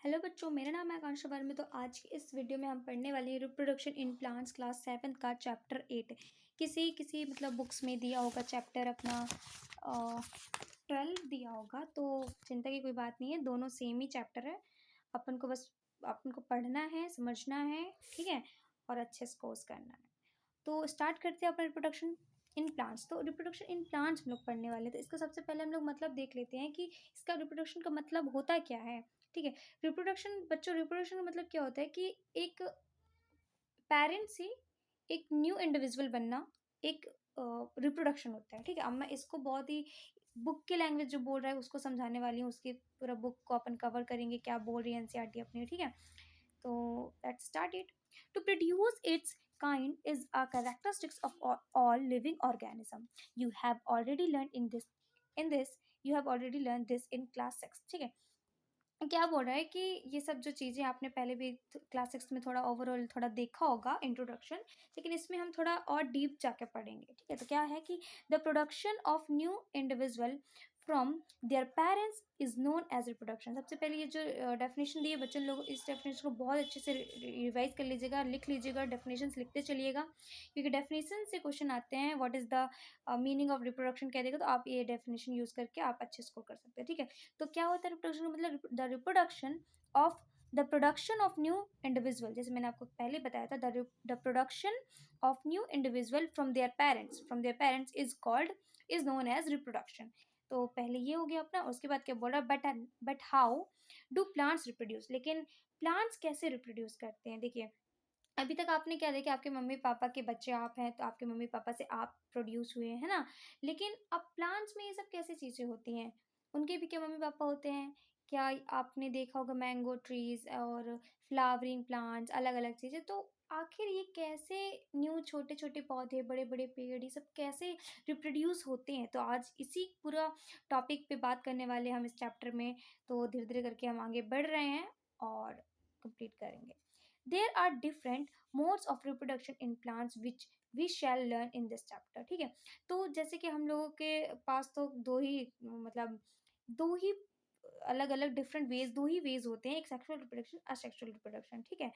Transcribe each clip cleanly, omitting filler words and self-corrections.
Hello बच्चों, मेरा नाम है आकांक्षा वर्मा। तो आज की इस वीडियो में हम पढ़ने वाले हैं रिप्रोडक्शन इन प्लांट्स क्लास 7 का चैप्टर 8। किसी किसी मतलब बुक्स में दिया होगा चैप्टर अपना 12 दिया होगा, तो चिंता की कोई बात नहीं है, दोनों सेम ही चैप्टर है। अपन को पढ़ना है, समझना है, ठीक है, और अच्छे स्कोर्स करना है। तो स्टार्ट करते हैं अपना रिप्रोडक्शन इन प्लांट्स। तो रिप्रोडक्शन इन प्लांट्स हम लोग पढ़ने वाले, तो इसका सबसे पहले हम लोग मतलब देख लेते हैं कि इसका रिप्रोडक्शन का मतलब होता क्या है। ठीक है, रिप्रोडक्शन का मतलब क्या होता है कि एक पेरेंट से एक न्यू इंडिविजुअल बनना, एक रिप्रोडक्शन होता है। ठीक है, अब मैं इसको बहुत ही बुक के लैंग्वेज जो बोल रहा है उसको समझाने वाली हूँ, उसके पूरा बुक को अपन कवर करेंगे, क्या बोल रही है एनसीईआरटी अपनी। ठीक है, तो let's start it. To produce its kind is a characteristics of all living organism. You have already learned you have already learned this in class 6। ठीक है, क्या बोल रहा है कि ये सब जो चीज़ें आपने पहले भी क्लास 6 में थोड़ा ओवरऑल थोड़ा देखा होगा इंट्रोडक्शन, लेकिन इसमें हम थोड़ा और डीप जाके पढ़ेंगे। ठीक है, तो क्या है कि the production of new individual from their parents is known as reproduction. सबसे पहले ये जो डेफिनेशन दी है बच्चों, लोग इस डेफिनेशन को बहुत अच्छे से रिवाइज कर लीजिएगा, लिख लीजिएगा, डेफिनेशन लिखते चलिएगा, क्योंकि डेफिनेशन से क्वेश्चन आते हैं। What is the meaning of reproduction कह देगा तो आप ये डेफिनेशन यूज करके आप अच्छे स्कोर कर सकते हैं। ठीक है, तो क्या होता है रिप्रोडक्शन का मतलब? The reproduction of the production of new individual, जैसे मैंने आपको पहले बताया था, the production of new individual from their parents is known as reproduction. तो पहले ये हो गया अपना। उसके बाद क्या बोल रहा है? But how do plants reproduce. लेकिन प्लांट्स कैसे रिप्रोड्यूस करते हैं? देखिए, अभी तक आपने क्या देखा, आपके मम्मी पापा के बच्चे आप हैं, तो आपके मम्मी पापा से आप प्रोड्यूस हुए हैं ना। लेकिन अब प्लांट्स में ये सब कैसे चीज़ें होती हैं? उनके भी क्या मम्मी पापा होते हैं? क्या आपने देखा होगा मैंगो ट्रीज और फ्लावरिंग प्लांट्स, अलग अलग चीज़ें। तो आखिर ये कैसे न्यू छोटे छोटे पौधे, बड़े बड़े पेड़, ये सब कैसे रिप्रोड्यूस होते हैं? तो आज इसी पूरा टॉपिक पे बात करने वाले हम इस चैप्टर में। तो धीरे धीरे करके हम आगे बढ़ रहे हैं और कंप्लीट करेंगे। There are different modes of reproduction in plants which we shall learn in this chapter। ठीक है, तो जैसे कि हम लोगों के पास तो दो ही अलग अलग डिफरेंट वेज, दो ही वेज होते हैं, एक सेक्सुअल रिप्रोडक्शन, असेक्सुअल रिप्रोडक्शन। ठीक है,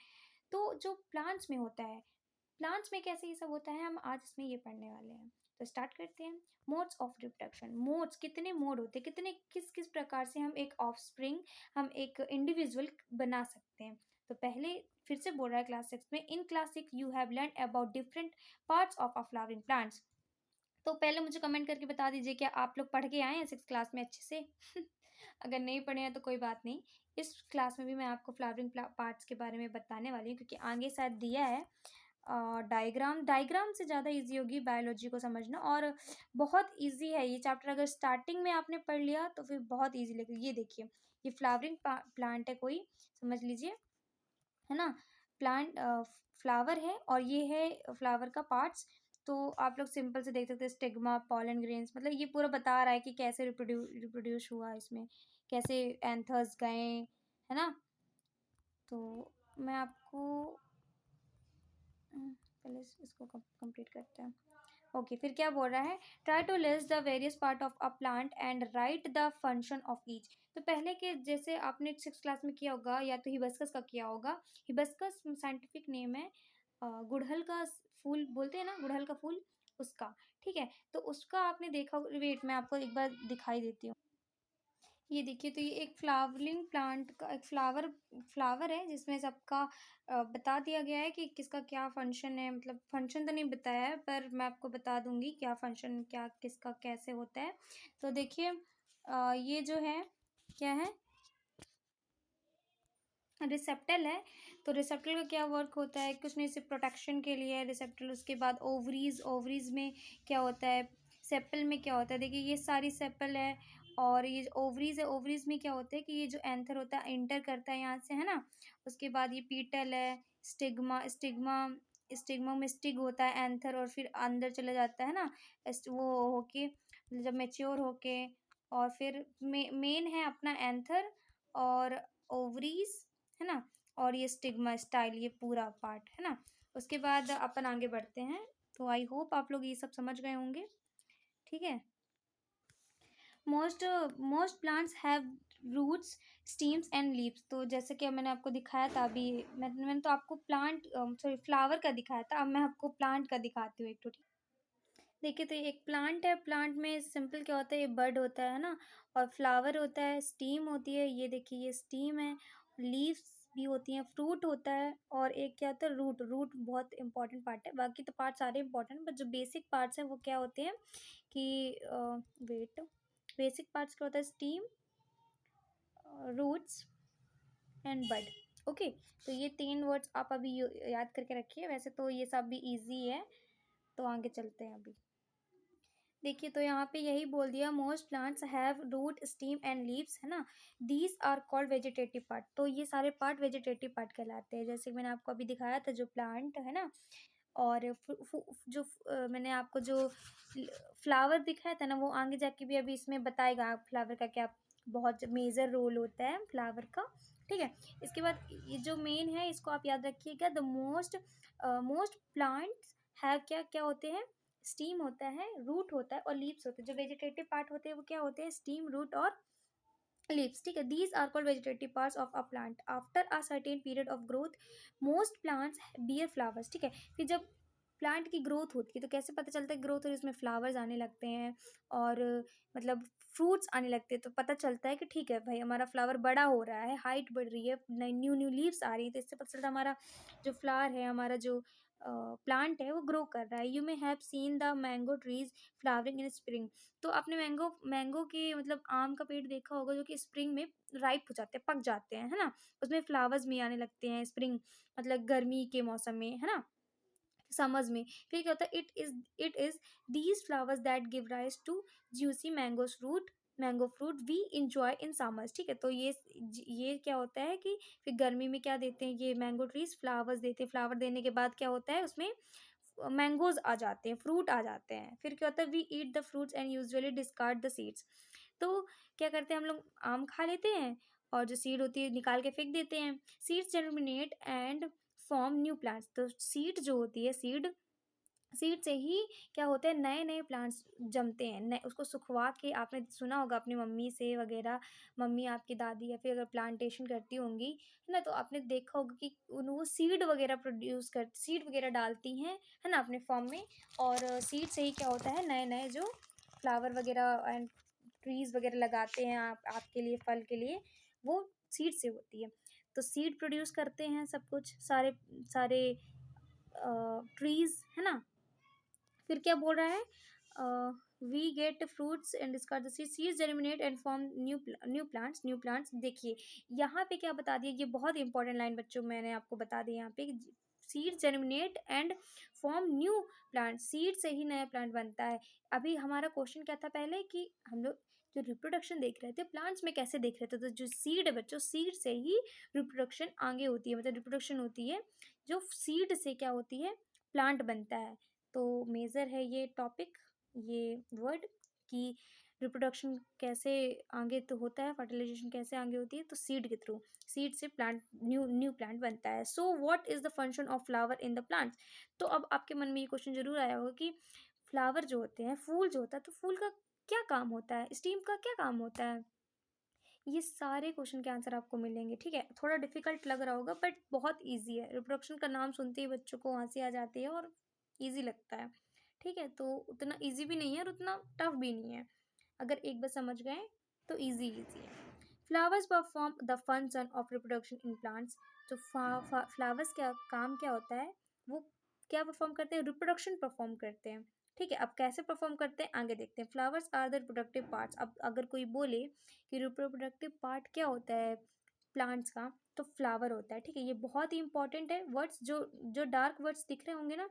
तो जो प्लांट्स में होता है, प्लांट्स में कैसे ये सब होता है, हम आज इसमें ये पढ़ने वाले हैं। तो स्टार्ट करते हैं। Modes of reproduction. मोड्स, कितने मोड होते हैं, कितने किस किस प्रकार से हम एक ऑफस्प्रिंग, हम एक इंडिविजुअल बना सकते हैं। तो पहले फिर से बोल रहा है क्लास 6 में, in class 6 you have learn about different parts of a flowering plants. तो पहले मुझे कमेंट करके बता दीजिए, क्या आप लोग पढ़ के आए हैं 6 क्लास में अच्छे से? अगर नहीं पढ़े हैं तो कोई बात नहीं, इस क्लास में भी मैं आपको फ्लावरिंग पार्ट्स के बारे में बताने वाली हूँ, क्योंकि आगे शायद दिया है डायग्राम से ज़्यादा इजी होगी बायोलॉजी को समझना, और बहुत इजी है ये चैप्टर। अगर स्टार्टिंग में आपने पढ़ लिया तो फिर बहुत इजी लगेगा। ये देखिए, ये फ्लावरिंग प्लांट है, कोई समझ लीजिए, है ना। प्लांट फ्लावर है और ये है फ्लावर का पार्ट्स। तो आप लोग सिंपल से देख सकते हैं, स्टिग्मा, पॉलन ग्रेन्स, मतलब ये पूरा बता रहा है कि कैसे रिप्रोड्यूस हुआ इसमें, कैसे एंथर्स गए, है ना। तो मैं आपको पहले इसको कंप्लीट करते हैं। ओके, फिर क्या बोल रहा है? Try to list the various part of a plant and write the function of each. तो पहले के जैसे आपने 6 क्लास में किया होगा, या तो हिबिस्कस का किया होगा। हिबिस्कस साइंटिफिक नेम है, गुड़हल का फूल बोलते हैं ना, गुड़हल का फूल, उसका। ठीक है, तो उसका आपने देखा, वेट मैं आपको एक बार दिखाई देती हूँ। ये देखिए, तो ये एक फ्लावरिंग प्लांट का एक फ्लावर है, जिसमें सबका बता दिया गया है कि किसका क्या फंक्शन है। मतलब फंक्शन तो नहीं बताया है, पर मैं आपको बता दूंगी क्या फंक्शन, क्या किसका कैसे होता है। तो देखिए, ये जो है क्या है, रिसेप्टल है। तो रिसेप्टल का क्या वर्क होता है? कुछ नहीं, सिर्फ प्रोटेक्शन के लिए है रिसेप्टल। उसके बाद ओवरीज में क्या होता है, सेपल में क्या होता है? देखिए, ये सारी सेपल है, और ये ओवरीज है। ओवरीज में क्या होता है कि ये जो एंथर होता है इंटर करता है यहाँ से, है ना। उसके बाद ये पीटल है, स्टिग्मा स्टिग्मा में स्टिग होता है एंथर, और फिर अंदर चला जाता है ना, वो होके जब मेच्योर होके, और फिर मेन है अपना एंथर और ओवरीज, है ना, और ये स्टिग्मा स्टाइल, ये पूरा पार्ट है ना। उसके बाद अपन आगे बढ़ते हैं। तो आई होप आप लोग ये सब समझ गए होंगे। ठीक है, most most plants have roots, stems and leaves. तो जैसे कि मैंने आपको दिखाया था अभी, मैंने तो आपको फ्लावर का दिखाया था, अब मैं आपको प्लांट का दिखाती हूँ एक तो। देखिए, तो ये एक प्लांट है, प्लांट में सिंपल क्या होता है, ये बड होता है ना, और फ्लावर होता है, स्टीम होती है, ये देखिए ये स्टीम है, लीव्स भी होती हैं, फ्रूट होता है, और एक क्या होता है, रूट। रूट बहुत इंपॉर्टेंट पार्ट है, बाकी तो पार्ट सारे इंपॉर्टेंट, बट जो बेसिक पार्ट्स हैं वो क्या होते हैं कि वेट, बेसिक पार्ट्स क्या होता है, stem, roots and bud. Okay, तो ये 3 वर्ड्स आप अभी याद करके रखिए, वैसे तो ये सब भी इजी है, तो आगे चलते हैं अभी। देखिए, तो यहाँ पे यही बोल दिया, most plants have root, stem and leaves, है ना, these are called vegetative part. तो ये सारे पार्ट वेजिटेटिव पार्ट कहलाते हैं, जैसे मैंने आपको अभी दिखाया था जो प्लांट है ना, और मैंने आपको जो फ्लावर दिखाया था ना, वो आगे जाके भी अभी इसमें बताएगा फ्लावर का क्या बहुत मेजर रोल होता है फ्लावर का। ठीक है, इसके बाद ये जो मेन है इसको आप याद रखिएगा, द मोस्ट प्लांट्स हैव क्या क्या होते हैं, स्टीम होता है, रूट होता है और लीव्स होते हैं। जो वेजिटेटिव पार्ट होते हैं वो क्या होते हैं, स्टीम, रूट और लीव्स। ठीक है, these are called vegetative parts of a plant. After a certain period of growth most plants bear flowers. ठीक है, फिर जब प्लांट की ग्रोथ होती है तो कैसे पता चलता है ग्रोथ, और इसमें फ्लावर्स आने लगते हैं और मतलब फ्रूट्स आने लगते हैं, तो पता चलता है कि ठीक है भाई हमारा फ्लावर बड़ा हो रहा है, हाइट बढ़ रही है, न्यू न्यू लीव्स आ रही है, तो इससे पता चलता है हमारा जो फ्लावर है, हमारा जो प्लांट है वो ग्रो कर रहा है। You may have seen the mango trees flowering in spring. तो आपने मैंगो मैंगो के मतलब आम का पेड़ देखा होगा जो कि स्प्रिंग में राइप हो जाते हैं, पक जाते हैं, है ना, उसमें फ्लावर्स भी आने लगते हैं, स्प्रिंग मतलब गर्मी के मौसम में, है ना, समर्स में। फिर क्या होता है, it is these flowers that give rise to juicy mango fruit we enjoy in summers. ठीक है, तो ये क्या होता है कि फिर गर्मी में क्या देते हैं, ये मैंगो ट्रीज फ्लावर्स देते हैं, फ्लावर देने के बाद क्या होता है उसमें मैंगोज आ जाते हैं, फ्रूट आ जाते हैं। फिर क्या होता है, we eat the fruits and usually discard the seeds. तो क्या करते हैं हम लोग, आम खा लेते हैं और जो सीड होती है निकाल के फेंक देते हैं। Seeds germinate and form new plants. तो सीड जो होती है, सीड से ही क्या होता है, नए नए प्लांट्स जमते हैं, नए उसको सुखवा के। आपने सुना होगा अपनी मम्मी से वगैरह, मम्मी आपकी दादी या फिर अगर प्लांटेशन करती होंगी, है ना, तो आपने देखा होगा कि वो सीड वगैरह सीड वगैरह डालती हैं, है ना, अपने फॉर्म में, और सीड से ही क्या होता है नए नए जो फ्लावर वगैरह एंड ट्रीज वगैरह लगाते हैं आपके लिए, फल के लिए, वो सीड से होती है। तो सीड प्रोड्यूस करते हैं सब कुछ, सारे सारे ट्रीज, है ना। फिर क्या बोल रहा है, we get fruits and discard the seeds germinate and form new plants. देखिए यहाँ पे क्या बता दिया, ये बहुत इंपॉर्टेंट लाइन बच्चों मैंने आपको बता दी यहाँ पे, seed germinate and form new plant. Seed से ही नया प्लांट बनता है। अभी हमारा क्वेश्चन क्या था पहले कि हम लोग जो रिप्रोडक्शन देख रहे थे प्लांट्स में कैसे देख रहे थे, तो जो सीड है बच्चों, सीड से ही रिप्रोडक्शन आगे होती है, मतलब रिप्रोडक्शन होती है, जो सीड से क्या होती है, प्लांट बनता है। तो मेजर है ये टॉपिक, ये वर्ड कि रिप्रोडक्शन कैसे आगे तो होता है, फर्टिलाइजेशन कैसे आगे होती है, तो सीड के थ्रू, सीड से प्लांट न्यू प्लांट बनता है। So what is the function of flower in the plants. तो अब आपके मन में ये क्वेश्चन जरूर आया होगा कि फ्लावर जो होते हैं, फूल जो होता है, तो फूल का क्या काम होता है, स्टीम का क्या काम होता है। ये सारे क्वेश्चन के आंसर आपको मिलेंगे। ठीक है, थोड़ा डिफिकल्ट लग रहा होगा बट बहुत इजी है। रिप्रोडक्शन का नाम सुनते ही बच्चों को हंसी आ जाती है और इजी लगता है। ठीक है, तो उतना इजी भी नहीं है और उतना टफ भी नहीं है, अगर एक बार समझ गए तो इजी इजी है। Flowers perform the function of reproduction in plants. तो फ्लावर्स का काम क्या होता है, वो क्या परफॉर्म करते हैं, रिप्रोडक्शन परफॉर्म करते हैं। ठीक है, अब कैसे परफॉर्म करते हैं आगे देखते हैं। Flowers are the reproductive parts. अब अगर कोई बोले कि रिप्रोडक्टिव पार्ट क्या होता है प्लांट्स का, तो फ्लावर होता है। ठीक है, ये बहुत ही इंपॉर्टेंट है। वर्ड्स जो जो डार्क वर्ड्स दिख रहे होंगे ना,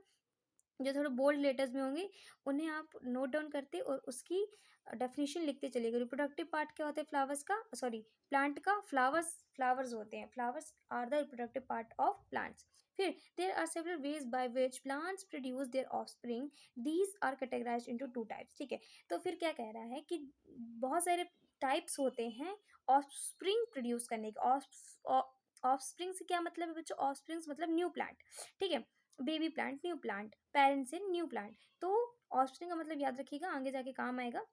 जो थोड़े बोल्ड लेटर्स में होंगे, उन्हें आप नोट डाउन करते और उसकी डेफिनेशन लिखते चलिएगा। रिप्रोडक्टिव पार्ट क्या होता है फ्लावर्स का, सॉरी प्लांट का, फ्लावर्स होते हैं। Flowers are the reproductive part of plants. फिर there are several ways by which plants produce their offspring. These are categorized into 2 types. ठीक है, तो फिर क्या कह रहा है कि बहुत सारे टाइप्स होते हैं ऑफस्प्रिंग प्रोड्यूस करने के। ऑफस्प्रिंग से क्या मतलब है बच्चों, ऑफस्प्रिंग मतलब न्यू प्लांट। ठीक है, baby plant, new plant, parents से न्यू प्लांट। तो ऑफस्प्रिंग का मतलब याद रखिएगा, आगे जाके काम आएगा।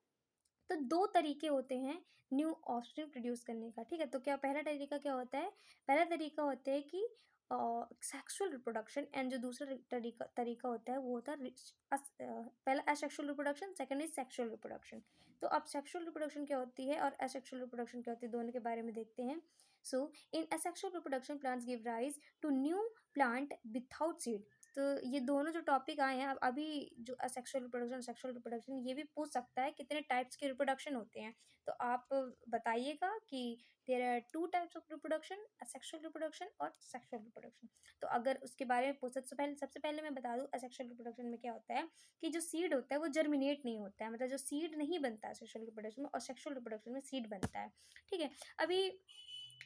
तो 2 तरीके होते हैं न्यू ऑफस्प्रिंग प्रोड्यूस करने का, ठीक है? तो क्या पहला तरीका क्या होता है? पहला तरीका होता है कि सेक्सुअल रिप्रोडक्शन, एंड जो दूसरा तरीका तरीका होता है वो होता है पहला asexual reproduction, second is sexual reproduction. तो अब सेक्सुअल रिप्रोडक्शन क्या होती है और एसेक्सुअल रिप्रोडक्शन क्या होती है, दोनों के बारे में देखते हैं। So in asexual reproduction plants give rise to new plant without seed. तो ये दोनों जो टॉपिक आए हैं, अब अभी जो असेक्सुअल रिप्रोडक्शन, सेक्सुअल रिप्रोडक्शन, ये भी पूछ सकता है कितने टाइप्स के रिप्रोडक्शन होते हैं। तो आप बताइएगा कि there are 2 types of reproduction, asexual reproduction और सेक्सुअल रिप्रोडक्शन। तो अगर उसके बारे में पूछ, सबसे पहले मैं बता दूं असेक्सुअल रिप्रोडक्शन में क्या होता है कि जो सीड होता है वो जर्मिनेट नहीं होता है, मतलब जो सीड नहीं बनता है सेक्सुअल रिप्रोडक्शन में, और सेक्सुअल रिप्रोडक्शन में सीड बनता है, ठीक है? अभी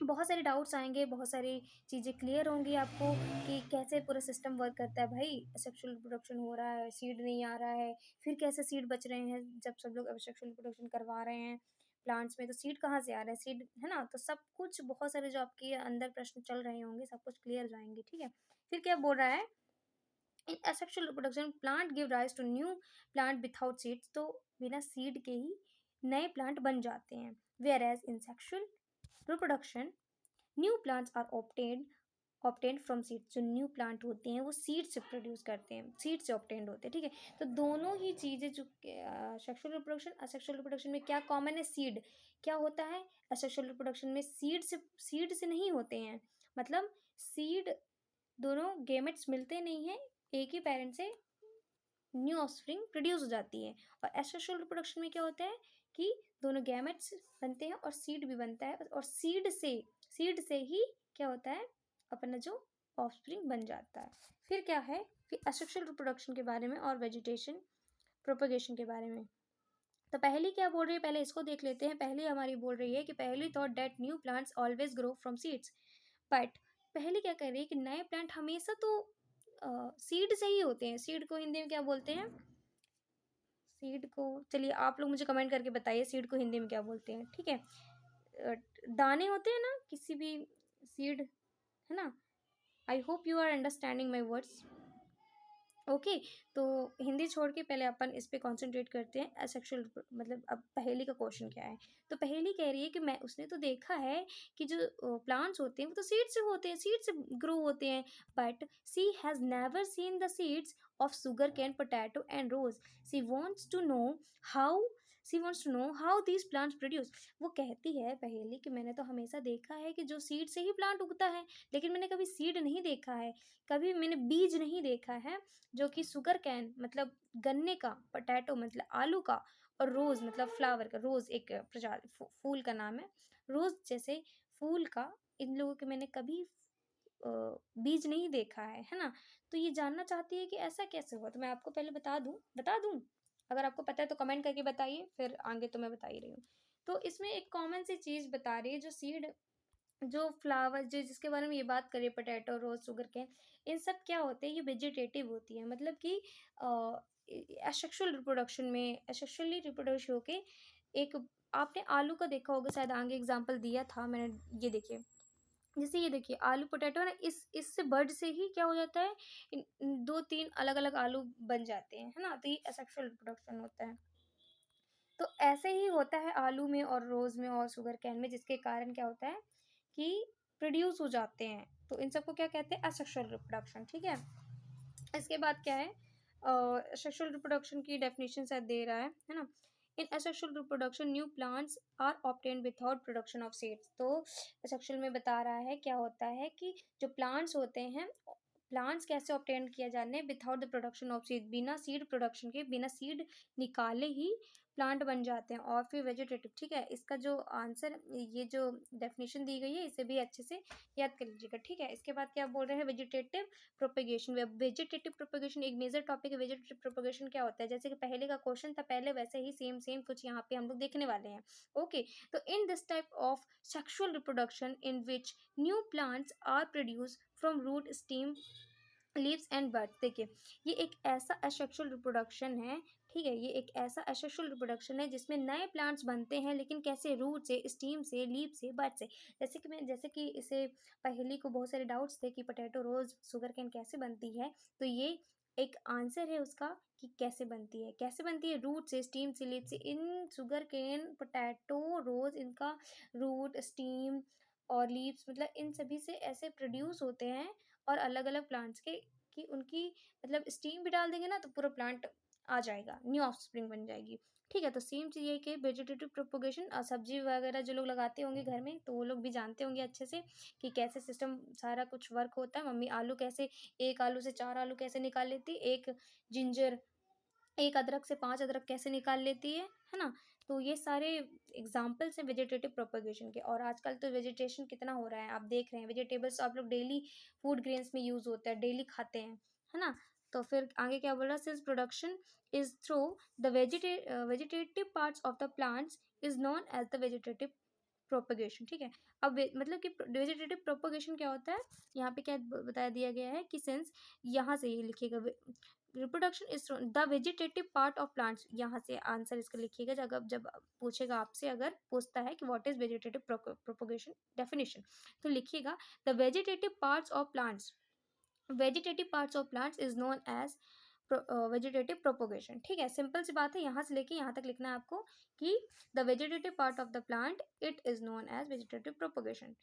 बहुत सारे डाउट्स आएंगे, बहुत सारी चीज़ें क्लियर होंगी आपको कि कैसे पूरा सिस्टम वर्क करता है। भाई सेक्सुअल रिप्रोडक्शन हो रहा है, सीड नहीं आ रहा है, फिर कैसे सीड बच रहे हैं जब सब लोग सेक्सुअल रिप्रोडक्शन करवा रहे हैं प्लांट्स में, तो सीड कहाँ से आ रहा है, सीड है ना? तो सब कुछ, बहुत सारे जो आपके अंदर प्रश्न चल रहे होंगे, सब कुछ क्लियर हो जाएंगे, ठीक है? फिर क्या बोल रहा है, इन asexual reproduction plant give rise to new plant without seeds। तो बिना सीड के ही नए प्लांट बन जाते हैं। whereas in sexual reproduction new plants are obtained from seed. जो न्यू प्लांट होते हैं वो सीड से प्रोड्यूस करते हैं, सीड से ऑप्टेन्ड होते हैं, ठीक है? तो दोनों ही चीज़ें जो सेक्सुअल रिप्रोडक्शन, असेक्सुअल रिप्रोडक्शन में क्या कॉमन है, सीड। क्या होता है असेक्सुअल रिप्रोडक्शन में, सीड से नहीं होते हैं, मतलब सीड, दोनों गेमेट्स मिलते नहीं हैं, एक ही पेरेंट से न्यू ऑफस्प्रिंग प्रोड्यूस हो जाती है। और एसेक्सुअल रिप्रोडक्शन में क्या होता है कि दोनों गैमेट्स बनते हैं और सीड भी बनता है, और सीड से ही क्या होता है, अपना जो ऑफस्प्रिंग बन जाता है। फिर क्या है, फिर एसेक्सुअल रिप्रोडक्शन के बारे में और वेजिटेशन प्रोपगेशन के बारे में। तो पहली क्या बोल रही है, पहले इसको देख लेते हैं। पहली हमारी बोल रही है कि पहली thought that new plants always grow from seeds. But पहली क्या कह रही है कि नए प्लांट हमेशा तो सीड से ही होते हैं। सीड को हिंदी में क्या बोलते हैं, सीड को, चलिए आप लोग मुझे कमेंट करके बताइए सीड को हिंदी में क्या बोलते हैं, ठीक है? दाने होते हैं ना किसी भी सीड, है ना? I hope you are understanding my words. Okay, तो हिंदी छोड़ के पहले अपन इस पे कॉन्सेंट्रेट करते हैं एसेक्सुअल, मतलब अब पहेली का क्वेश्चन क्या है। तो पहेली कह रही है कि मैं, उसने तो देखा है कि जो प्लांट्स होते हैं वो तो सीड से होते हैं, सीड से ग्रो होते हैं, but she has never seen the seeds of sugarcane, potato and rose. She wants to know how she wants to know how these plants produce. वो कहती है पहेली कि मैंने तो हमेशा देखा है कि जो सीड से ही प्लांट उगता है, लेकिन मैंने कभी सीड नहीं देखा है, कभी मैंने बीज नहीं देखा है जो कि शुगर कैन मतलब गन्ने का, पोटैटो मतलब आलू का, और रोज मतलब फ्लावर का, रोज एक प्रजाति फूल का नाम है, रोज जैसे फूल का, इन लोगों के मैंने कभी बीज नहीं देखा है ना? तो ये जानना चाहती है कि ऐसा कैसे हुआ। तो मैं आपको पहले बता दूं, अगर आपको पता है तो कमेंट करके बताइए, फिर आगे तो मैं बता ही रही हूँ। तो इसमें एक कॉमन सी चीज बता रही है, जो सीड, जो फ्लावर, जो जिसके बारे में ये बात करिए, पोटैटो, रोज, शुगर केन, इन सब क्या होते हैं, ये वेजिटेटिव होती है, मतलब कि एसेक्सुअल रिप्रोडक्शन में, एसेक्सुअली रिप्रोड्यूस होके एक, आपने आलू का देखा होगा शायद, आगे एग्जांपल दिया था मैंने, ये देखिए, जैसे ये देखिए आलू पोटैटो ना, इससे बर्ड से ही क्या हो जाता है, दो तीन अलग अलग आलू बन जाते हैं, है ना? तो ये एसेक्सुअल रिप्रोडक्शन होता है। तो ऐसे ही होता है आलू में और रोज में और शुगर कैन में, जिसके कारण क्या होता है कि प्रोड्यूस हो जाते हैं। तो इन सबको क्या कहते हैं, असेक्सुअल रिप्रोडक्शन, ठीक है? इसके बाद क्या है, सेक्सुअल रिप्रोडक्शन की डेफिनेशन शायद दे रहा है ना? In asexual reproduction new plants are obtained without production of seeds. तो सेक्सुअल में बता रहा है क्या होता है कि जो प्लांट्स होते हैं, प्लांट्स कैसे ऑब्टेन किया जाने, without the production of seed, बिना सीड प्रोडक्शन के, बिना सीड निकाले ही प्लांट बन जाते हैं। और फिर वेजिटेटिव, ठीक है? इसका जो आंसर, ये जो डेफिनेशन दी गई है, इसे भी अच्छे से याद कर लीजिएगा, ठीक है? इसके बाद क्या बोल रहे हैं, वेजिटेटिव प्रोपेगेशन। वेजिटेटिव प्रोपेगेशन एक मेजर टॉपिक है। वेजिटेटिव प्रोपेगेशन क्या होता है, जैसे कि पहले का क्वेश्चन था, पहले वैसे ही सेम कुछ यहाँ पे हम लोग देखने वाले हैं। ओके, तो in this type of sexual reproduction in which new plants are produce from root, stem, leaves and buds. देखिए, ये एक ऐसा असेक्सुअल रिप्रोडक्शन है, ठीक है? ये एक ऐसा असेक्सुअल रिप्रोडक्शन है जिसमें नए प्लांट्स बनते हैं, लेकिन कैसे, रूट से, स्टीम से, लीव से, बर्ड से। जैसे कि इसे पहली को बहुत सारे डाउट्स थे कि पोटैटो, रोज, शुगर कैन कैसे बनती है, तो ये एक आंसर है उसका कि कैसे बनती है, कैसे बनती है, रूट से, स्टीम से, लीफ से। इन शुगर केन, पोटैटो, रोज, इनका रूट, स्टीम और लीव्स, मतलब इन सभी से ऐसे प्रोड्यूस होते हैं। और अलग अलग प्लांट्स के कि उनकी मतलब स्टीम भी डाल देंगे ना तो पूरा प्लांट आ जाएगा, न्यू ऑफस्प्रिंग बन जाएगी। ठीक है, तो सेम चीज़ ये कि वेजिटेटिव प्रोपोगेशन, सब्जी वगैरह जो लोग लगाते होंगे घर में तो वो लोग भी जानते होंगे अच्छे से कि कैसे सिस्टम सारा कुछ वर्क होता है। मम्मी आलू कैसे, एक आलू से 4 आलू कैसे निकाल लेती है, एक जिंजर, एक अदरक से 5 अदरक कैसे निकाल लेती है ना? तो ये सारे एग्ज़ाम्पल्स हैं वेजिटेटिव प्रोपेगेशन के। और आजकल तो वेजिटेशन कितना हो रहा है, आप देख रहे हैं। वेजिटेबल्स आप लोग डेली फूड ग्रेन्स में यूज़ होता है, डेली खाते हैं, है ना? तो फिर आगे क्या बोल रहा है, since production is through the vegetative parts of the plants is known as the vegetative propagation. ठीक है, अब मतलब कि वेजिटेटिव प्रोपेगेशन क्या होता है, यहाँ पे क्या बताया दिया गया है कि सिंस, यहाँ से ये लिखिएगा, reproduction is the vegetative part of plants, यहाँ से आंसर इसका लिखिएगा जब पूछेगा आपसे, अगर पूछता है कि what is vegetative propagation definition, तो लिखिएगा the vegetative parts of plants, vegetative parts of plants is known as vegetative propagation. ठीक है, सिंपल सी बात है, यहाँ से लेके यहाँ तक लिखना है आपको कि the vegetative part of the plant it is known as vegetative propagation.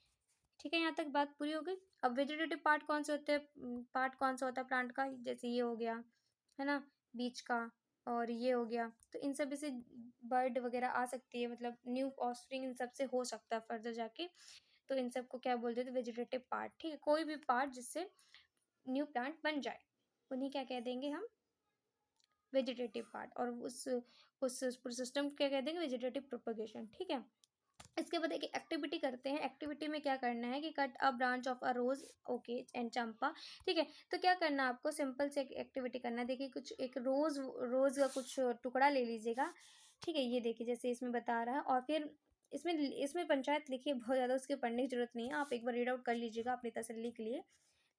ठीक है, यहाँ तक बात पूरी हो गई। अब वेजिटेटिव पार्ट कौन से होते हैं, पार्ट कौन सा होता है प्लांट का, जैसे ये हो गया, है ना, बीच का, और ये हो गया, तो इन सब से बर्ड वगैरह आ सकती है, मतलब न्यू ऑफस्प्रिंग इन सब से हो सकता है फर्दर जाके। तो इन सब को क्या बोलते थे, वेजिटेटिव पार्ट। ठीक है, कोई भी पार्ट जिससे न्यू प्लांट बन जाए उन्हें क्या कह देंगे हम, वेजिटेटिव पार्ट। और उस पूरे सिस्टम को क्या कह देंगे, वेजिटेटिव प्रोपगेशन। ठीक है, इसके बाद एक एक्टिविटी करते हैं। एक्टिविटी में क्या करना है कि cut a branch of a rose, okay, and champa. ठीक है, तो क्या करना है आपको, सिंपल से एक एक्टिविटी करना है। देखिए, कुछ एक रोज रोज का कुछ टुकड़ा ले लीजिएगा। ठीक है, ये देखिए जैसे इसमें बता रहा है। और फिर इसमें इसमें पंचायत लिखिए, बहुत ज़्यादा उसके पढ़ने की जरूरत नहीं है, आप एक बार रीड आउट कर लीजिएगा अपनी तसल्ली के लिए।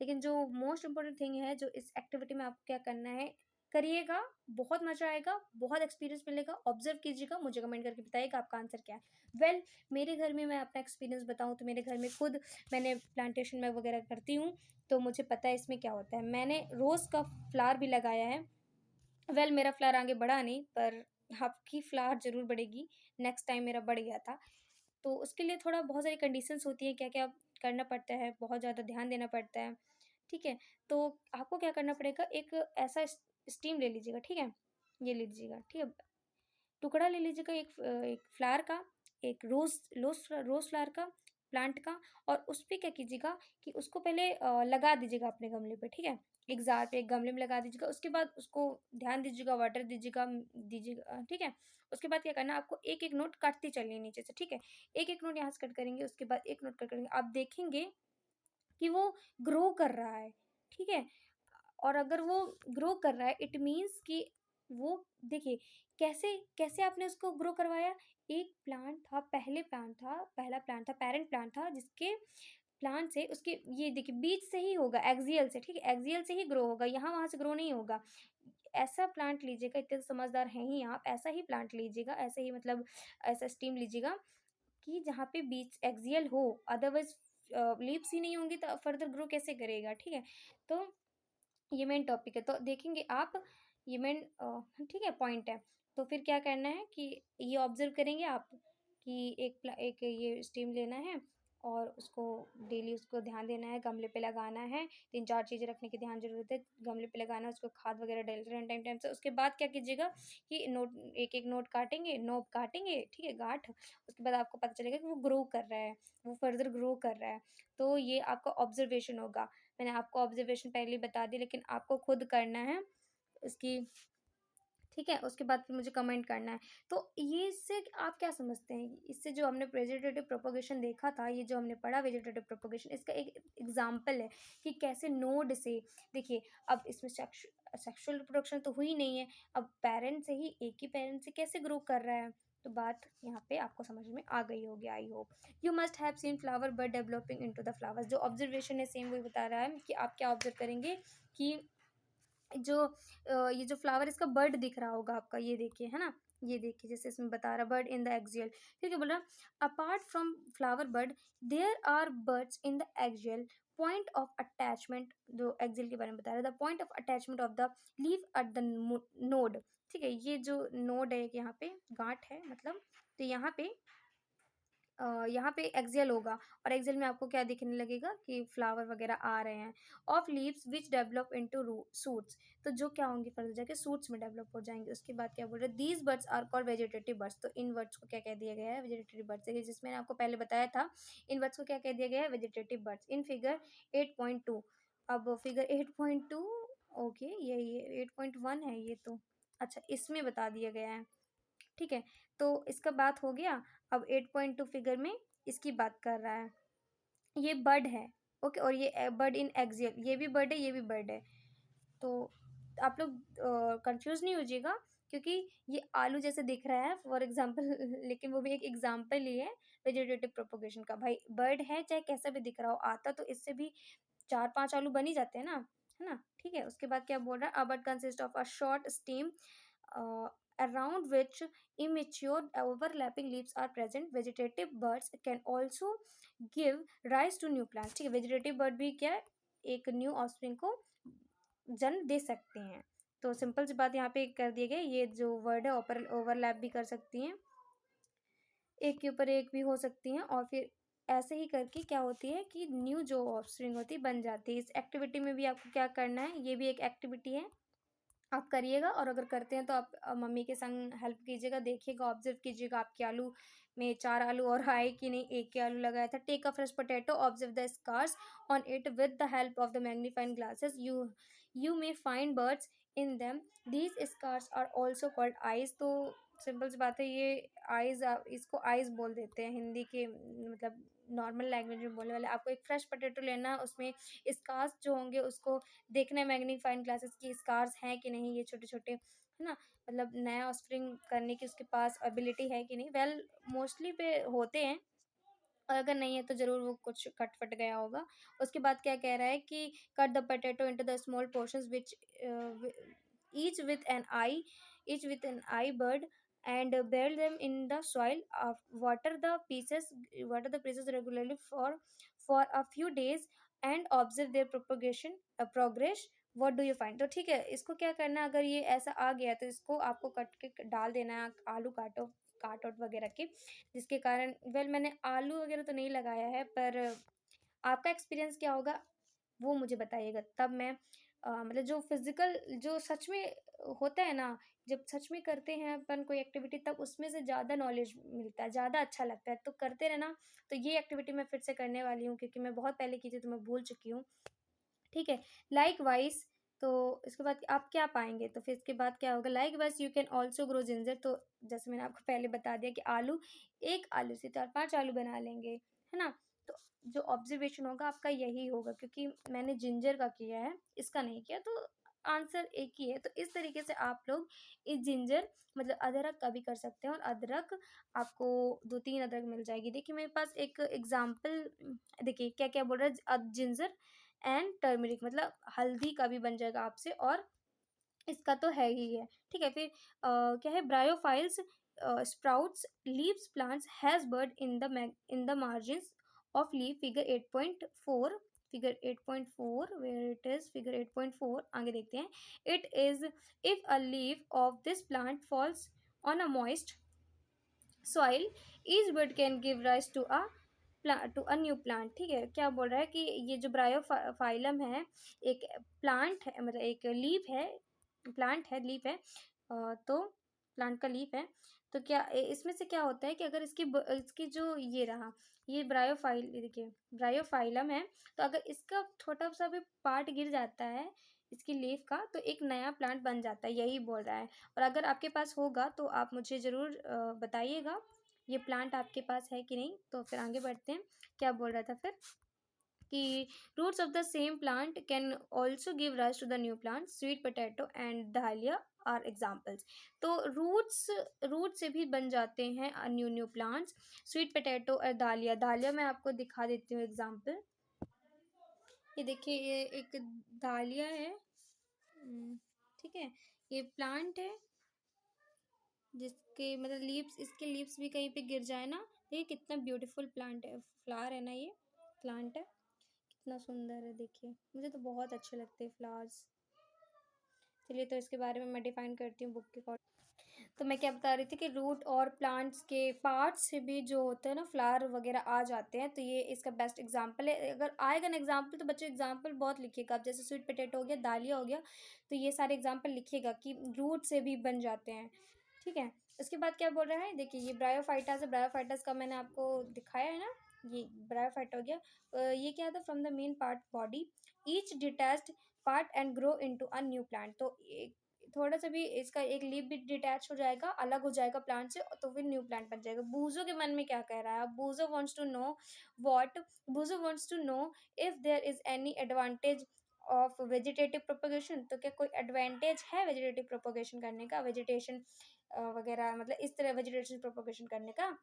लेकिन जो मोस्ट इंपॉर्टेंट थिंग है, जो इस एक्टिविटी में आपको क्या करना है, करिएगा, बहुत मजा आएगा, बहुत एक्सपीरियंस मिलेगा। ऑब्जर्व कीजिएगा, मुझे कमेंट करके बताइएगा आपका आंसर क्या है। वेल, मेरे घर में मैं अपना एक्सपीरियंस बताऊं तो मेरे घर में खुद मैंने प्लांटेशन में वगैरह करती हूँ, तो मुझे पता है इसमें क्या होता है। मैंने रोज़ का फ्लावर भी लगाया है। वेल, मेरा फ्लावर आगे बढ़ा नहीं, पर आपकी फ्लावर ज़रूर बढ़ेगी। नेक्स्ट टाइम मेरा बढ़ गया था, तो उसके लिए थोड़ा बहुत सारी कंडीशंस होती हैं, क्या क्या करना पड़ता है, बहुत ज़्यादा ध्यान देना पड़ता है। ठीक है, तो आपको क्या करना पड़ेगा, एक ऐसा स्टीम ले लीजिएगा। ठीक है, ये ले लीजिएगा। ठीक है, टुकड़ा ले लीजिएगा एक फ्लावर का, एक रोज़ फ्लावर का, प्लांट का। और उस पे क्या कीजिएगा कि उसको पहले लगा दीजिएगा अपने गमले पे। ठीक है, एक जार पे, एक गमले में लगा दीजिएगा। उसके बाद उसको ध्यान दीजिएगा, वाटर दीजिएगा। ठीक है, उसके बाद क्या करना है, आपको एक एक नोट काटती चलनी है नीचे से। ठीक है, एक एक नोट यहाँ से कट करेंगे, उसके बाद एक नोट कट करेंगे, आप देखेंगे कि वो ग्रो कर रहा है। ठीक है, और अगर वो ग्रो कर रहा है इट मीन्स कि वो, देखिए कैसे कैसे आपने उसको ग्रो करवाया। एक प्लांट था, पहला प्लांट था, पेरेंट प्लांट था, जिसके प्लांट से उसके, ये देखिए बीज से ही होगा, एक्सियल से। ठीक है, एक्सियल से ही ग्रो होगा, यहाँ वहाँ से ग्रो नहीं होगा। ऐसा प्लांट लीजिएगा, इतने समझदार हैं ही आप, ऐसा ही प्लांट लीजिएगा, ऐसे ही मतलब ऐसा स्टीम लीजिएगा कि जहाँ पे बीज एक्सियल हो। अदरवाइज लीव्स ही नहीं होंगी तो फर्दर ग्रो कैसे करेगा। ठीक है, तो ये मेन टॉपिक है, तो देखेंगे आप, ये मेन ठीक है पॉइंट है। तो फिर क्या करना है कि ये ऑब्जर्व करेंगे आप कि एक ये स्टीम लेना है, और उसको डेली उसको ध्यान देना है, गमले पे लगाना है। 3-4 चीज़ें रखने की ध्यान ज़रूरत है, गमले पे लगाना है, उसको खाद वगैरह डालते रहना टाइम टाइम से। उसके बाद क्या कीजिएगा कि नोट, एक एक नोट काटेंगे, नोब काटेंगे। ठीक है, गांठ। उसके बाद आपको पता चलेगा कि वो ग्रो कर रहा है, वो फर्दर ग्रो कर रहा है। तो ये आपका ऑब्जर्वेशन होगा। मैंने आपको ऑब्जर्वेशन पहले ही बता दी, लेकिन आपको खुद करना है इसकी। ठीक है, उसके बाद फिर मुझे कमेंट करना है। तो ये इससे आप क्या समझते हैं, इससे जो हमने वेजिटेटिव प्रोपोगेशन देखा था, ये जो हमने पढ़ा वेजिटेटिव प्रोपोगेशन, इसका एक एग्जाम्पल है कि कैसे नोड से, देखिए अब इसमें सेक्सुअल रिप्रोडक्शन तो हुई नहीं है, अब पेरेंट से ही, एक ही पेरेंट से कैसे ग्रो कर रहा है। तो बात यहाँ पे आपको समझ में आ गई होगी, आई hope. You must have seen flower bird developing into the flowers. जो ऑब्जर्वेशन है सेम वही बता रहा है कि आप क्या ऑब्जर्व करेंगे कि जो ये जो फ्लावर, इसका बर्ड दिख रहा होगा आपका, ये देखिए, है ना, ये देखिए जैसे इसमें बता रहा बर्ड इन द एक्सियल, फिर क्या बोल रहा, apart from flower bud there are buds in the axial point of attachment, जो एक्सियल के बारे में बता रहा है, the point of attachment of the leaf at the node. ठीक है, ये जो नोड है यहाँ पे गांठ है मतलब, तो यहाँ पे एक्सियल होगा, और एक्सियल में आपको क्या दिखने लगेगा कि फ्लावर वगैरह आ रहे हैं, of leaves which develop into suits, तो जो क्या होंगे फर्दर जाके सूट्स में डेवलप हो जाएंगे। उसके बाद क्या बोल रहे हैं, these buds are called vegetative buds, तो इन वर्ड्स को क्या कह दिया गया है, वेजिटेटिव बर्ड्स, जिसमें आपको पहले बताया था, इन वर्ड्स को क्या कह दिया गया है, वेजिटेटिव बर्ड्स, इन फिगर 8.2। अब फिगर 8.2, ओके ये 8.1 है ये तो, अच्छा इसमें बता दिया गया है। ठीक है, तो इसका बात हो गया। अब 8.2 फिगर में इसकी बात कर रहा है, ये बर्ड है, ओके, और ये बर्ड इन एक्सियल, ये भी बर्ड है ये भी बर्ड है। तो आप लोग कंफ्यूज नहीं हो जाइएगा, क्योंकि ये आलू जैसे दिख रहा है फॉर एग्जाम्पल लेकिन वो भी एक एग्जाम्पल ही है वेजिटेटिव प्रोपोगेशन का। भाई बर्ड है चाहे कैसा भी दिख रहा हो, आता तो इससे भी 4-5 आलू बन ही जाते हैं ना, है ना। ठीक है, उसके बाद क्या बोल रहा है, a bird consist of a short stem around which immature overlapping leaves are present. Vegetative birds can also give rise to new plants। ठीक है, वेजिटेटिव बर्ड भी क्या है, एक न्यू ऑफस्प्रिंग को जन्म दे सकते हैं। तो सिंपल सी बात यहाँ पे कर दिए गए, ये जो वर्ड है ओवरलैप भी कर सकती हैं, एक के ऊपर एक भी हो सकती हैं, और फिर ऐसे ही करके क्या होती है कि न्यू जो ऑफस्प्रिंग होती है बन जाती है। इस एक्टिविटी में भी आपको क्या करना है, ये भी एक एक्टिविटी है, आप करिएगा, और अगर करते हैं तो आप मम्मी के संग हेल्प कीजिएगा, देखिएगा, ऑब्जर्व कीजिएगा आपके आलू में 4 आलू और आए कि नहीं, एक के आलू लगाया था। Take a fresh potato, observe the scars on it with the help of the magnifying glasses, you may find buds in them, these scars are also called eyes. तो सिंपल सी बात है, ये आइज, इसको आइज बोल देते हैं हिंदी के मतलब नॉर्मल लैंग्वेज में बोलने वाले। आपको एक फ्रेश पोटैटो लेना है, उसमें स्कार्स जो होंगे उसको देखना है मैग्नीफाइंग ग्लासेस की स्कार्स हैं कि नहीं, ये छोटे छोटे, है ना, मतलब नया ऑस्प्रिंग करने की उसके पास एबिलिटी है कि नहीं। वेल मोस्टली पे होते हैं, और अगर नहीं है तो ज़रूर वो कुछ कट फट गया होगा। उसके बाद क्या कह रहा है कि cut the potato into the small portions which each with an eye each with an eye bird, and bury them in the soil, water the pieces regularly for a few days, and observe their propagation progress, what do you find। तो ठीक है, इसको क्या करना है, अगर ये ऐसा आ गया तो इसको आपको कट के डाल देना है, आलू काटो काट वट वगैरह के, जिसके कारण वेल मैंने आलू वगैरह तो नहीं लगाया है, पर आपका एक्सपीरियंस क्या होगा वो मुझे बताइएगा, तब मैं मतलब जो फिजिकल जो सच में होता है ना, जब सच में करते हैं अपन कोई एक्टिविटी, तब उसमें से ज़्यादा नॉलेज मिलता है, ज़्यादा अच्छा लगता है, तो करते रहना। तो ये एक्टिविटी मैं फिर से करने वाली हूँ, क्योंकि मैं बहुत पहले की थी तो मैं भूल चुकी हूँ। ठीक है, लाइक वाइज, तो इसके बाद आप क्या पाएंगे, तो फिर इसके बाद क्या होगा, like wise you can also grow ginger. तो जैसे मैंने आपको पहले बता दिया कि आलू, एक आलू से 4-5 आलू बना लेंगे, है ना। तो जो ऑब्जर्वेशन होगा आपका यही होगा, क्योंकि मैंने जिंजर का किया है, इसका नहीं किया, तो आंसर एक ही है। तो इस तरीके से आप लोग इस जिंजर मतलब अदरक का भी कर सकते हैं, और अदरक आपको 2-3 अदरक मिल जाएगी। देखिए मेरे पास एक एग्जाम्पल, देखिए क्या क्या बोल रहा है, जिंजर एंड टर्मरिक, मतलब हल्दी का भी बन जाएगा आपसे, और इसका तो है ही है। ठीक है, फिर क्या है, bryophyllum sprouts leaves plants has bud in the margins of leaf, figure 8.4, figure 8.4 where it is, figure 8.4 आगे देखते हैं। It is if a leaf of this plant falls on a moist soil, each bud can give rise to a new plant. ठीक है, क्या बोल रहा है कि ये जो ब्रायोफाइलम है, एक प्लांट है, मतलब एक लीफ है, प्लांट है, लीफ है, तो प्लांट का लीफ है। तो क्या इसमें से क्या होता है कि अगर इसकी जो ये रहा, ये देखिए ब्रायोफाइलम है, तो अगर इसका छोटा सा भी पार्ट गिर जाता है इसकी लीफ का, तो एक नया प्लांट बन जाता है, यही बोल रहा है। और अगर आपके पास होगा तो आप मुझे ज़रूर बताइएगा ये प्लांट आपके पास है कि नहीं। तो फिर आगे बढ़ते हैं, क्या बोल रहा था फिर कि roots of the same plant can also give rise to the new plant, sweet potato and dahlia are examples. तो रूट से भी बन जाते हैं new new plants, sweet potato और दहालिया। दहालिया मैं आपको दिखा देती हूँ एग्जाम्पल, ये देखिए ये एक दहालिया है, ठीक है, ये प्लांट है, जिसके मतलब लीव्स, इसके लीव्स भी कहीं पे गिर जाए ना, देखिए कितना ब्यूटीफुल प्लांट है, फ्लावर है ना, ये प्लांट है, कितना सुंदर है। देखिए मुझे तो बहुत अच्छे लगते हैं फ्लावर्स। चलिए तो इसके बारे में मैं डिफाइन करती हूँ बुक के अकॉर्डिंग। तो मैं क्या बता रही थी कि रूट और प्लांट्स के पार्ट्स से भी जो होते हैं ना फ्लावर वगैरह आ जाते हैं, तो ये इसका बेस्ट एग्जांपल है। अगर आएगा ना एग्जांपल तो बच्चे एग्जांपल बहुत लिखिएगा। अब जैसे स्वीट पोटैटो हो गया, दालिया हो गया, तो ये सारे एग्जांपल लिखिएगा कि रूट से भी बन जाते हैं, ठीक है। उसके बाद क्या बोल रहा है, देखिए ये ब्रायोफाइटास है। ब्रायोफाइटास का मैंने आपको दिखाया है ना, ये ब्रायोफाइट हो गया। ये क्या था, from the main part body each detached part and grow into a new plant. तो थोड़ा सा भी इसका एक लीफ भी डिटैच हो जाएगा, अलग हो जाएगा प्लांट से, तो फिर न्यू प्लांट बन जाएगा। बूजो के मन में क्या कह रहा है, Boojho wants to know what, Boojho wants to know if there is any advantage of vegetative propagation. तो क्या कोई एडवांटेज है वेजिटेटिव प्रोपोगेशन करने का, वेजिटेशन वगैरह मतलब इस तरह वेजिटेशन प्रोपोगेशन करने का,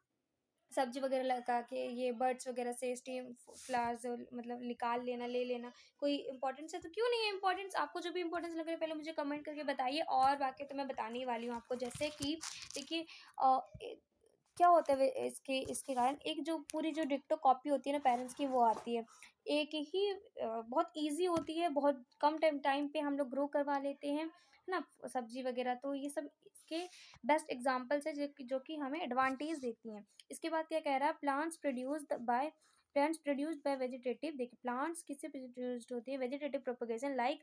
सब्जी वगैरह लगा के ये बर्ड्स वगैरह से स्टीम फ्लावर्स मतलब निकाल लेना, ले लेना, कोई इंपॉर्टेंस है? तो क्यों नहीं है इंपॉर्टेंस, आपको जो भी इंपॉर्टेंस लग रहा है पहले मुझे कमेंट करके बताइए, और बाकी तो मैं बताने ही वाली हूँ आपको। जैसे कि देखिए क्या होता है इसके इसके कारण एक जो पूरी जो डिक्टो कॉपी होती है ना पेरेंट्स की, वो आती है एक ही बहुत इजी होती है, बहुत कम टाइम पे हम लोग ग्रो करवा लेते हैं, है ना, सब्जी वगैरह। तो ये सब इसके बेस्ट एग्जांपल्स है जो कि हमें एडवांटेज देती हैं। इसके बाद क्या कह रहा है, प्लांट्स प्रोड्यूस्ड बाय वेजिटेटिव। देखिए प्लांट्स किससे प्रोड्यूस्ड होती है, vegetative propagation like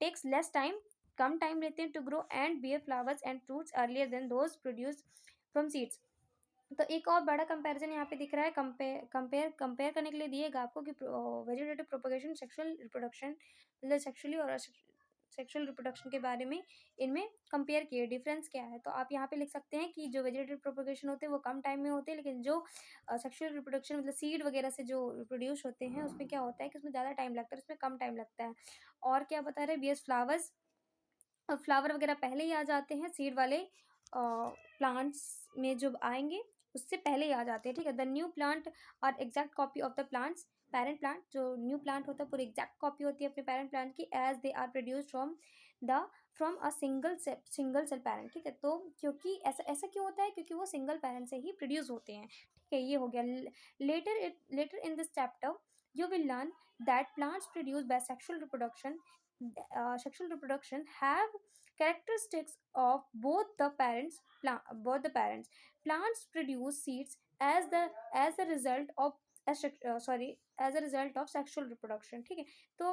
takes less time, कम टाइम लेते हैं to grow and bear flowers and fruits earlier than those produced from seeds. तो एक और बड़ा कंपैरिजन यहाँ पे दिख रहा है, कंपेयर करने के लिए दिएगा आपको कि वेजिटेटिव प्रोपगेशन, सेक्सुअल रिप्रोडक्शन, मतलब सेक्सुअली और सेक्सुअल रिप्रोडक्शन के बारे में इनमें कंपेयर किए, डिफरेंस क्या है। तो आप यहाँ पे लिख सकते हैं कि जो वेजिटेटिव प्रोपगेशन होते हैं वो कम टाइम में होते हैं, लेकिन जो सेक्सुअल रिप्रोडक्शन मतलब सीड वगैरह से जो प्रोड्यूस होते हैं उसमें क्या होता है कि उसमें ज़्यादा टाइम लगता है, उसमें कम टाइम लगता है। और क्या बता रहे हैं, बियर्स फ्लावर्स, फ्लावर वगैरह पहले ही आ जाते हैं, सीड वाले प्लांट्स में जो आएंगे उससे पहले ही आ जाते हैं, ठीक है। The new plant are exact copy of the plants parent plant, जो न्यू प्लांट होता है पूरी एग्जैक्ट कॉपी होती है अपने पेरेंट प्लांट की, as they are produced the from a single cell parent, ठीक है। तो क्योंकि ऐसा ऐसा क्यों होता है, क्योंकि वो सिंगल पेरेंट से ही प्रोड्यूस होते हैं, ठीक है। ये हो गया। Later in this chapter you will learn that plants produced by sexual reproduction have characteristics of both the parents. Plants produce seeds as a result of as a result of sexual reproduction, ठीक है। तो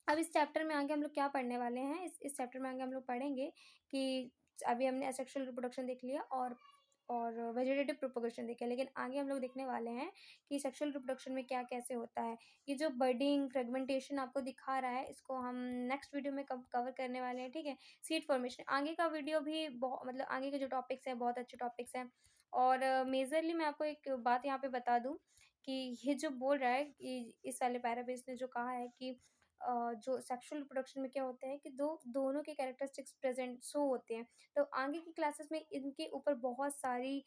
अब इस chapter में आगे हम लोग क्या पढ़ने वाले हैं, इस चैप्टर में आगे हम लोग पढ़ेंगे कि अभी हमने सेक्सुअल रिप्रोडक्शन देख लिया और वेजिटेटिव प्रोपोगेशन देखा, लेकिन आगे हम लोग देखने वाले हैं कि सेक्सुअल रिप्रोडक्शन में क्या कैसे होता है। ये जो बर्डिंग फ्रेगमेंटेशन आपको दिखा रहा है, इसको हम नेक्स्ट वीडियो में कवर करने वाले हैं, ठीक है। सीड फॉर्मेशन आगे का वीडियो भी बहुत मतलब आगे के जो टॉपिक्स हैं बहुत अच्छे टॉपिक्स हैं। और मेजरली मैं आपको एक बात यहाँ पे बता दूँ कि ये जो बोल रहा है कि इस वाले पैराबेस ने जो कहा है कि जो सेक्सुअल रिप्रोडक्शन में क्या होता है कि दोनों के कैरेक्टरिस्टिक्स प्रेजेंट शो होते हैं। तो आगे की क्लासेस में इनके ऊपर बहुत सारी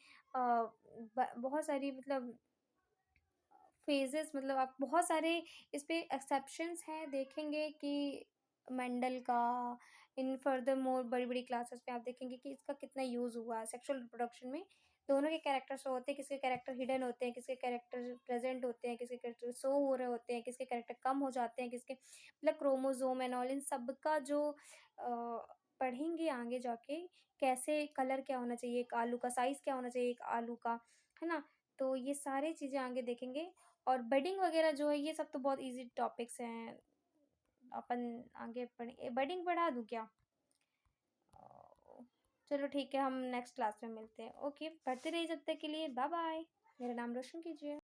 मतलब फेजेस, मतलब आप बहुत सारे इस पे एक्सेप्शंस हैं, देखेंगे कि मेंडल का इन फर्दर मोर बड़ी बड़ी क्लासेस में आप देखेंगे कि इसका कितना यूज़ हुआ है सेक्सुअल रिप्रोडक्शन में। दोनों के कैरेक्टर्स होते हैं, किसके कैरेक्टर हिडन होते हैं, किसके कैरेक्टर प्रेजेंट होते हैं, किसके कैरेक्टर शो हो रहे होते हैं, किसके कैरेक्टर कम हो जाते हैं, किसके मतलब क्रोमोजोम एंड ऑल इन सब का जो पढ़ेंगे आगे जाके, कैसे कलर क्या होना चाहिए एक आलू का, साइज़ क्या होना चाहिए एक आलू का, है ना। तो ये सारी चीज़ें आगे देखेंगे। और बेडिंग वगैरह जो है ये सब तो बहुत इजी टॉपिक्स हैं, अपन आगे पढ़े। बेडिंग पढ़ा दूँ क्या? चलो ठीक है, हम नेक्स्ट क्लास में मिलते हैं। ओके, पढ़ते रहिए, जब तक के लिए बाय बाय। मेरा नाम रोशन कीजिए।